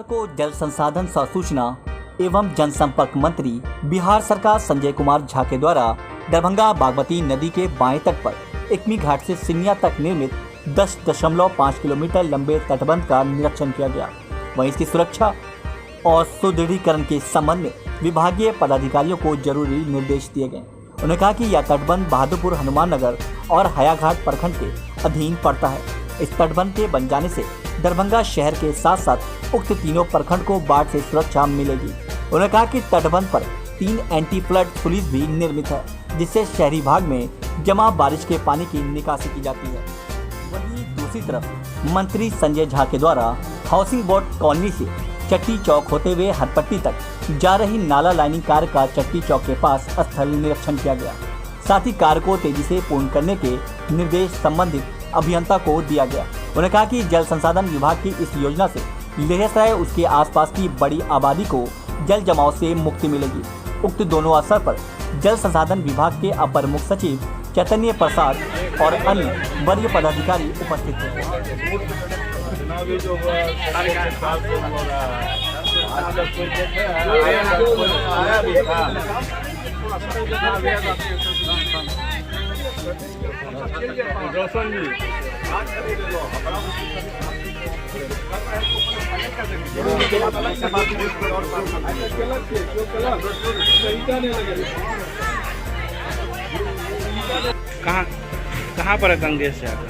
बुधवार को जल संसाधन सूचना एवं जनसंपर्क मंत्री बिहार सरकार संजय कुमार झा के द्वारा दरभंगा बागमती नदी के बाएं तट पर एकमी घाट से सिंगिया तक निर्मित 10.5 किलोमीटर लंबे तटबंध का निरीक्षण किया गया। वहीं इसकी सुरक्षा और सुदृढ़ीकरण के संबंध में विभागीय पदाधिकारियों को जरूरी निर्देश दिए गए। उन्होंने कहा कि यह तटबंध बहादुरपुर, हनुमान नगर और हयाघाट प्रखंड के अधीन पड़ता है। इस तटबंध के बन जाने से दरभंगा शहर के साथ साथ उक्त तीनों प्रखंड को बाढ़ से सुरक्षा मिलेगी। उन्होंने कहा कि तटबंध पर 3 एंटी फ्लड पुलिस भी निर्मित है, जिससे शहरी भाग में जमा बारिश के पानी की निकासी की जाती है। वहीं दूसरी तरफ मंत्री संजय झा के द्वारा हाउसिंग बोर्ड कॉलोनी से चट्टी चौक होते हुए हरपट्टी तक जा रही नाला लाइनिंग कार्य का चट्टी चौक के पास स्थल निरीक्षण किया गया। साथ ही कार्य को तेजी से पूर्ण करने के निर्देश संबंधित अभियंता को दिया गया। उन्होंने कहा कि जल संसाधन विभाग की इस योजना से लहरसराय उसके आसपास की बड़ी आबादी को जल जमाव से मुक्ति मिलेगी। उक्त दोनों अवसर पर जल संसाधन विभाग के अपर मुख्य सचिव चैतन्य प्रसाद और अन्य वरीय पदाधिकारी उपस्थित थे। कहाँ पर है गंगेश सागर?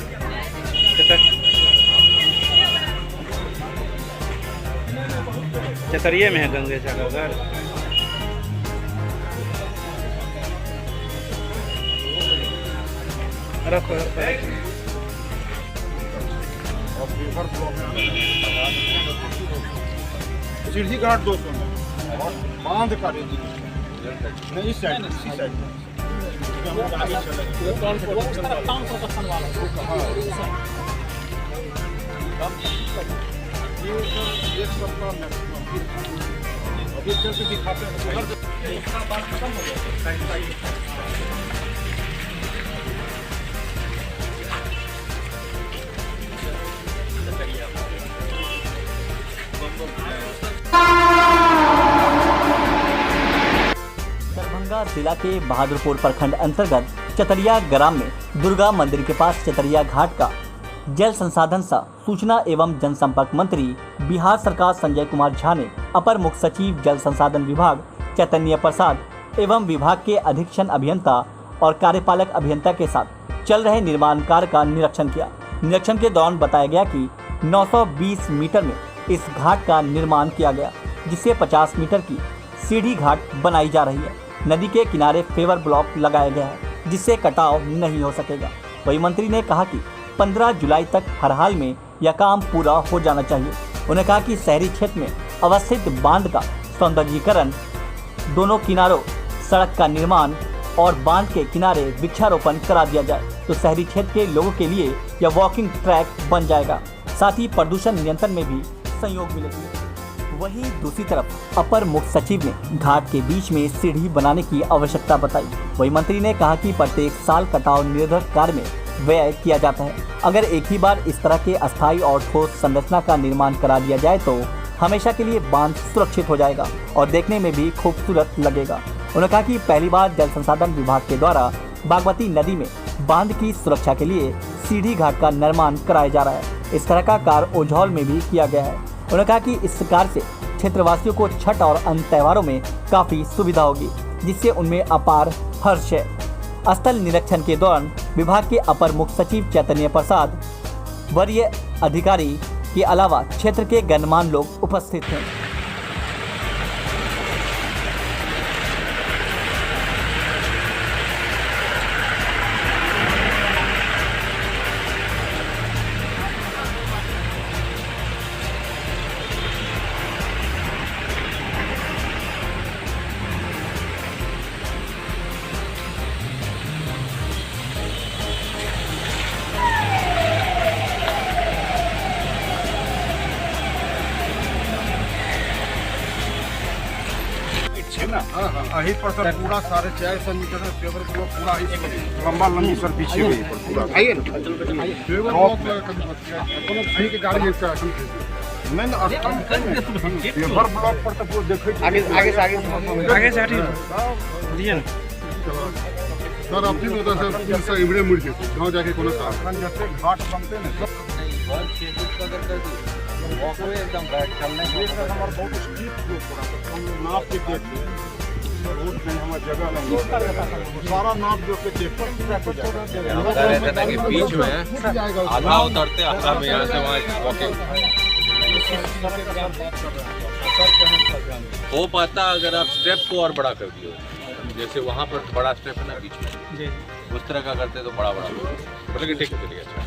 चतरिये में है गंगेश सागर घर। रखो सीढ़ी घाट 200 और बांध का नहीं इस साइड इसी साइड एक सप्ताह में अभी चल के दिखाते हैं। दरभंगा जिला के बहादुरपुर प्रखंड अंतर्गत चतरिया ग्राम में दुर्गा मंदिर के पास चतरिया घाट का जल संसाधन सूचना एवं जनसंपर्क मंत्री बिहार सरकार संजय कुमार झा ने अपर मुख्य सचिव जल संसाधन विभाग चैतन्य प्रसाद एवं विभाग के अधीक्षण अभियंता और कार्यपालक अभियंता के साथ चल रहे निर्माण कार्य का निरीक्षण किया। निरीक्षण के दौरान बताया गया कि 920 मीटर में इस घाट का निर्माण किया गया, जिससे 50 मीटर की सीढ़ी घाट बनाई जा रही है। नदी के किनारे फेवर ब्लॉक लगाया गया है, जिससे कटाव नहीं हो सकेगा। वही मंत्री ने कहा कि 15 जुलाई तक हर हाल में यह काम पूरा हो जाना चाहिए। उन्होंने कहा कि शहरी क्षेत्र में अवस्थित बांध का सौंदर्यीकरण, दोनों किनारों सड़क का निर्माण और बांध के किनारे वृक्षारोपण करा दिया जाए तो शहरी क्षेत्र के लोगों के लिए यह वॉकिंग ट्रैक बन जाएगा। साथ ही प्रदूषण नियंत्रण में भी सहयोग मिलेगी। वहीं दूसरी तरफ अपर मुख्य सचिव ने घाट के बीच में सीढ़ी बनाने की आवश्यकता बताई। वही मंत्री ने कहा कि प्रत्येक साल कटाव निरोधक कार्य में व्यय किया जाता है। अगर एक ही बार इस तरह के अस्थायी और ठोस संरचना का निर्माण करा दिया जाए तो हमेशा के लिए बांध सुरक्षित हो जाएगा और देखने में भी खूबसूरत लगेगा। उन्होंने कहा कि पहली बार जल संसाधन विभाग के द्वारा बागमती नदी में बांध की सुरक्षा के लिए सीढ़ी घाट का निर्माण कराया जा रहा है। इस तरह का कार्य ओझौल में भी किया गया है। उन्होंने कहा कि इस कार्य से क्षेत्रवासियों को छठ और अन्य त्योहारों में काफी सुविधा होगी, जिससे उनमें अपार हर्ष है। स्थल निरीक्षण के दौरान विभाग के अपर मुख्य सचिव चैतन्य प्रसाद, वरीय अधिकारी के अलावा क्षेत्र के गणमान्य लोग उपस्थित हैं। ना यही पर सर पूरा 450 मीटर में पेवर ब्लॉक पूरा लंबा लंबी सर पीछे हुई पर पूरा आइए ना पेवर ब्लॉक नहीं ना पेपर ब्लॉक पर तो पूरा देखे आगे से हटिए दिए ना सर आपकी होता सर पुलिस से इमड़े मुड़ के गांव जाके कोनो साहब जैसे घाट बनते हैं ना एकदम बैठ चलने ये सर हमारा बहुत स्ट्रिक्ट हो पड़ा हम नाप के देखते हैं रोड में हमारी जगह नहीं सारा नाप जो के चेक पर बता रहे थे ना कि बीच में आधा उतरते आधा में यहाँ से वहाँ वॉकिंग हो पाता अगर आप स्टेप को और बड़ा कर दिए, जैसे वहाँ पर बड़ा स्टेप है ना बीच में उस तरह का करते तो बड़ा लेकिन ठीक है चलिए अच्छा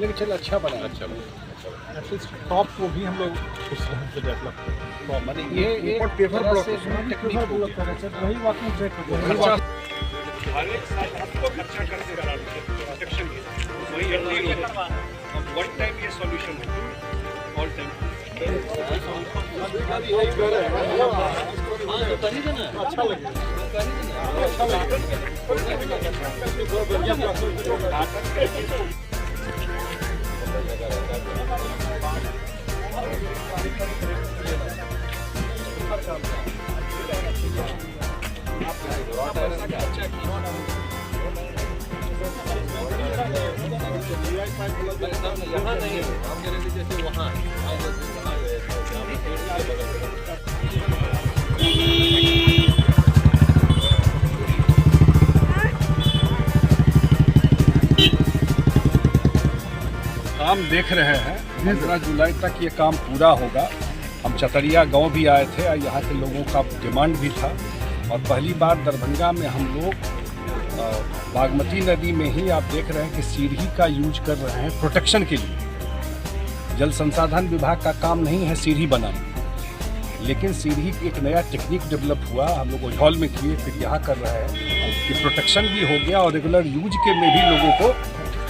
लेकिन चल अच्छा बना अच्छा एटलीस्ट टॉप को भी हम लोग उस तरह से डेवलप करें माने ये ऊपर पेपर ब्लॉक टेक्निक ब्लॉक कर रहे हैं वही वॉकिंग ट्रैक हो जाएगा हर एक साल आपको खर्चा करके करा प्रोटेक्शन के वही वन टाइम ये सॉल्यूशन है ऑल टाइम अच्छा लगे यहाँ नहीं जैसे वहाँ काम देख रहे हैं 15 जुलाई तक ये काम पूरा होगा। हम चतरिया गांव भी आए थे और यहाँ के लोगों का डिमांड भी था और पहली बार दरभंगा में हम लोग बागमती नदी में ही आप देख रहे हैं कि सीढ़ी का यूज कर रहे हैं प्रोटेक्शन के लिए। जल संसाधन विभाग का काम नहीं है सीढ़ी बनाना, लेकिन सीढ़ी एक नया टेक्निक डेवलप हुआ, हम लोग ओझौल में किए फिर यहाँ कर रहे हैं कि प्रोटेक्शन भी हो गया और रेगुलर यूज के में भी लोगों को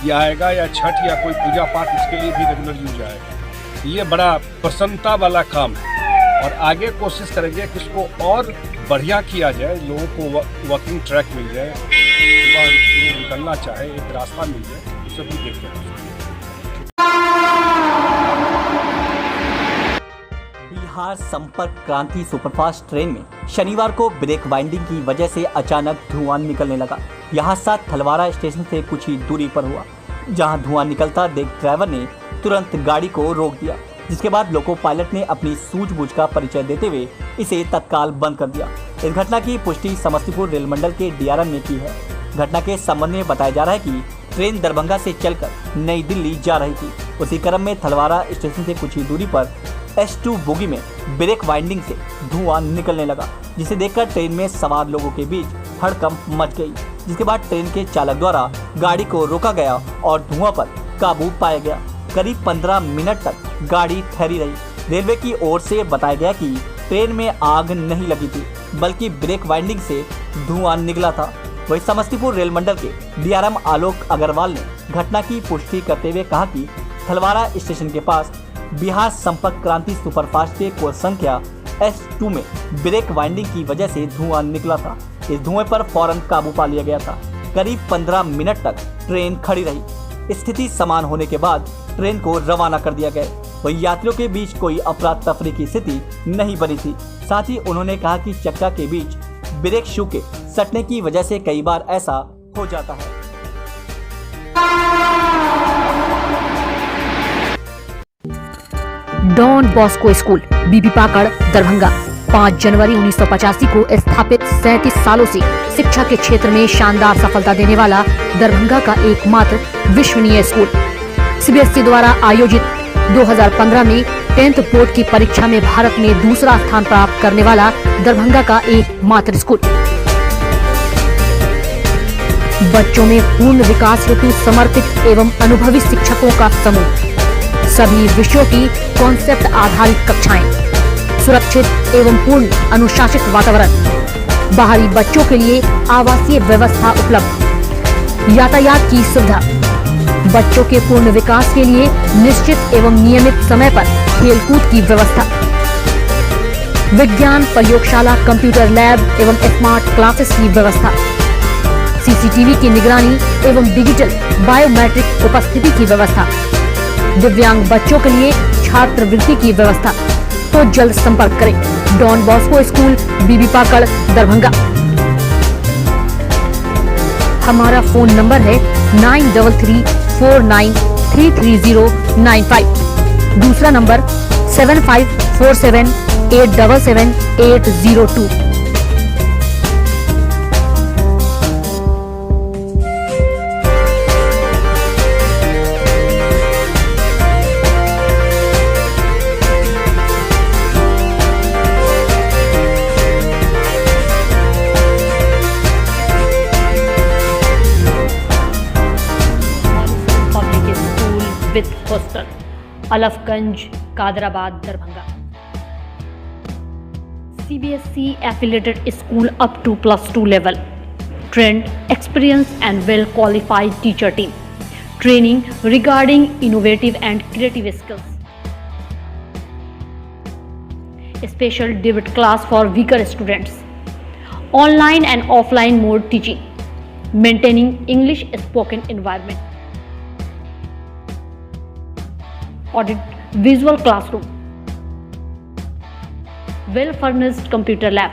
ये आएगा या छठ या कोई पूजा पाठ उसके लिए भी रेगुलर यूज आएगा। ये बड़ा प्रसन्नता वाला काम है और आगे कोशिश करेंगे कि इसको और बढ़िया किया जाए, लोगों को वॉकिंग ट्रैक मिल जाए, सुबह निकलना चाहे एक रास्ता मिल जाए, सब भी देखते हैं। बिहार संपर्क क्रांति सुपरफास्ट ट्रेन में शनिवार को ब्रेक बाइंडिंग की वजह से अचानक धुआं निकलने लगा। यह हादसा थलवारा स्टेशन से कुछ ही दूरी पर हुआ, जहां धुआं निकलता देख ड्राइवर ने तुरंत गाड़ी को रोक दिया, जिसके बाद लोको पायलट ने अपनी सूझबूझ का परिचय देते हुए इसे तत्काल बंद कर दिया। इस घटना की पुष्टि समस्तीपुर रेल मंडल के डीआरएम ने की है। घटना के संबंध में बताया जा रहा है कि ट्रेन दरभंगा से चलकर नई दिल्ली जा रही थी। उसी क्रम में थलवारा स्टेशन से कुछ ही दूरी पर S2 बोगी में ब्रेक वाइंडिंग से धुआं निकलने लगा, जिसे देखकर ट्रेन में सवार लोगों के बीच हड़कंप मच गई, जिसके बाद ट्रेन के चालक द्वारा गाड़ी को रोका गया और धुआं पर काबू पाया गया। करीब 15 मिनट तक गाड़ी ठहरी रही। रेलवे की ओर से बताया गया कि ट्रेन में आग नहीं लगी थी, बल्कि ब्रेक वाइंडिंग से धुआं निकला था। वहीं समस्तीपुर रेल मंडल के डीआरएम आलोक अग्रवाल ने घटना की पुष्टि करते हुए कहा कि थलवारा स्टेशन के पास बिहार संपर्क क्रांति सुपरफास्ट के कोच संख्या S2 में ब्रेक वाइंडिंग की वजह से धुआं निकला था। इस धुएं पर फौरन काबू पा लिया गया था। करीब 15 मिनट तक ट्रेन खड़ी रही। स्थिति समान होने के बाद ट्रेन को रवाना कर दिया गया। वहीं यात्रियों के बीच कोई अफरा तफरी की स्थिति नहीं बनी थी। साथ ही उन्होंने कहा कि चक्का के बीच ब्रेक शू के सटने की वजह से कई बार ऐसा हो जाता है। Don Bosco school Bibi Pakar Darbhanga 5 जनवरी 1985 को स्थापित 37 सालों से शिक्षा के क्षेत्र में शानदार सफलता देने वाला दरभंगा का एकमात्र विश्वसनीय स्कूल। सीबीएसई द्वारा आयोजित 2015 में 10th बोर्ड की परीक्षा में भारत में दूसरा स्थान प्राप्त करने वाला दरभंगा का एकमात्र स्कूल। बच्चों में पूर्ण विकास हेतु समर्पित एवं अनुभवी शिक्षकों का समूह, सभी विषयों की कॉन्सेप्ट आधारित कक्षाएं, सुरक्षित एवं पूर्ण अनुशासित वातावरण, बाहरी बच्चों के लिए आवासीय व्यवस्था उपलब्ध, यातायात की सुविधा, बच्चों के पूर्ण विकास के लिए निश्चित एवं नियमित समय पर खेलकूद की व्यवस्था, विज्ञान प्रयोगशाला, कंप्यूटर लैब एवं स्मार्ट क्लासेस की व्यवस्था, सीसीटीवी की निगरानी एवं डिजिटल बायोमेट्रिक उपस्थिति की व्यवस्था, दिव्यांग बच्चों के लिए छात्रवृत्ति की व्यवस्था। तो जल्द संपर्क करें Don Bosco school, Bibi Pakar, Darbhanga. हमारा फोन नंबर है 9334933095। दूसरा number 7547877802। Public school with hostel, Alfganj, Kadrabad, Darbhanga. CBSE affiliated school up to +2 level. Trained, experienced and well qualified teacher team. Training regarding innovative and creative skills. Special debit class for weaker students. Online and offline mode teaching. Maintaining English spoken environment. Audit visual classroom. Well furnished computer lab.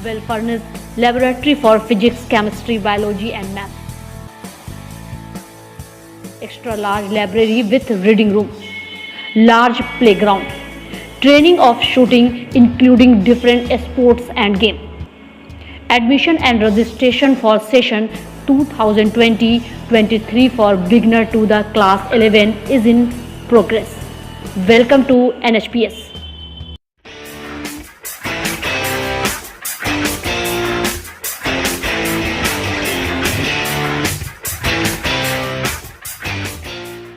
Well furnished laboratory for physics, chemistry, biology and math. Extra large library with reading room. Large playground. Training of shooting including different sports and game. Admission and registration for session 2020-23 for beginner to the class 11 is in progress. Welcome to NHPS.